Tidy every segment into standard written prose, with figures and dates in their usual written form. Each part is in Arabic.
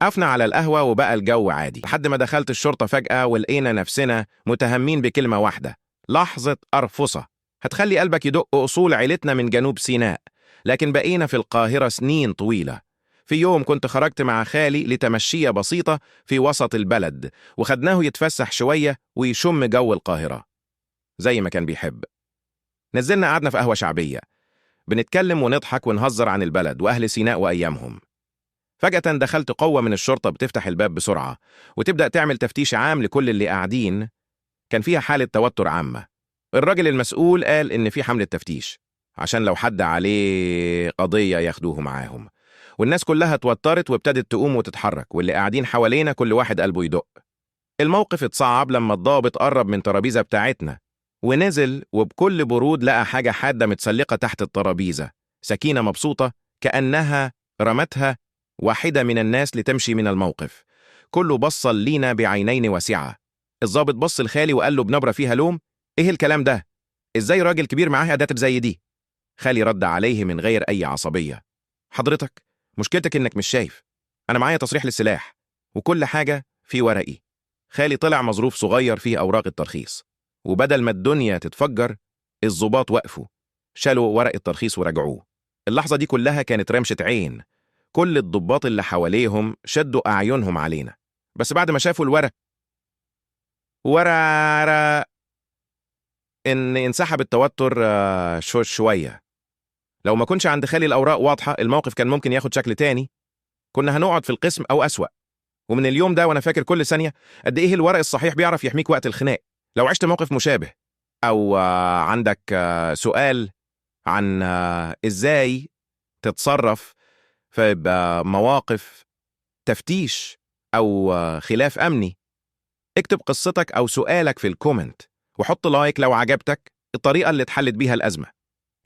قفنا على القهوة وبقى الجو عادي لحد ما دخلت الشرطة فجأة ولقينا نفسنا متهمين بكلمة واحدة: لحظة أرفصة هتخلي قلبك يدق. أصول عيلتنا من جنوب سيناء، لكن بقينا في القاهرة سنين طويلة. في يوم كنت خرجت مع خالي لتمشية بسيطة في وسط البلد، وخدناه يتفسح شوية ويشم جو القاهرة زي ما كان بيحب. نزلنا قعدنا في قهوة شعبية، بنتكلم ونضحك ونهزر عن البلد وأهل سيناء وأيامهم. فجأة دخلت قوة من الشرطة بتفتح الباب بسرعة وتبدأ تعمل تفتيش عام لكل اللي قاعدين. كان فيها حالة توتر عامة. الراجل المسؤول قال إن في حملة تفتيش عشان لو حد عليه قضية ياخدوه معاهم، والناس كلها اتوترت وابتدت تقوم وتتحرك، واللي قاعدين حوالينا كل واحد قلبه يدق. الموقف اتصعب لما الضابط قرب من ترابيزة بتاعتنا ونزل، وبكل برود لقى حاجة حادة متسلقة تحت الترابيزة، سكينة مبسوطة كأنها رمتها واحدة من الناس لتمشي من الموقف. كله بصل لينا بعينين واسعة. الضابط بص لخالي وقال له بنبرة فيها لوم: ايه الكلام ده؟ ازاي راجل كبير معاه أداة زي دي؟ خالي رد عليه من غير أي عصبية: حضرتك مشكلتك إنك مش شايف، أنا معايا تصريح للسلاح وكل حاجة في ورقي. خالي طلع مظروف صغير فيه أوراق الترخيص، وبدل ما الدنيا تتفجر الضباط وقفوا، شالوا ورق الترخيص ورجعوه. اللحظة دي كلها كانت رمشة عين. كل الضباط اللي حواليهم شدوا أعينهم علينا، بس بعد ما شافوا الورق ورا إن انسحب التوتر شوية. لو ما كنش عند خالي الأوراق واضحة الموقف كان ممكن ياخد شكل تاني، كنا هنقعد في القسم أو أسوأ. ومن اليوم ده وأنا فاكر كل ثانية قد إيه الورق الصحيح بيعرف يحميك وقت الخناق. لو عشت موقف مشابه أو عندك سؤال عن إزاي تتصرف في مواقف تفتيش أو خلاف أمني، اكتب قصتك أو سؤالك في الكومنت، وحط لايك لو عجبتك الطريقة اللي اتحلت بيها الأزمة.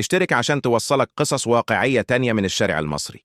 اشترك عشان توصلك قصص واقعية تانية من الشارع المصري.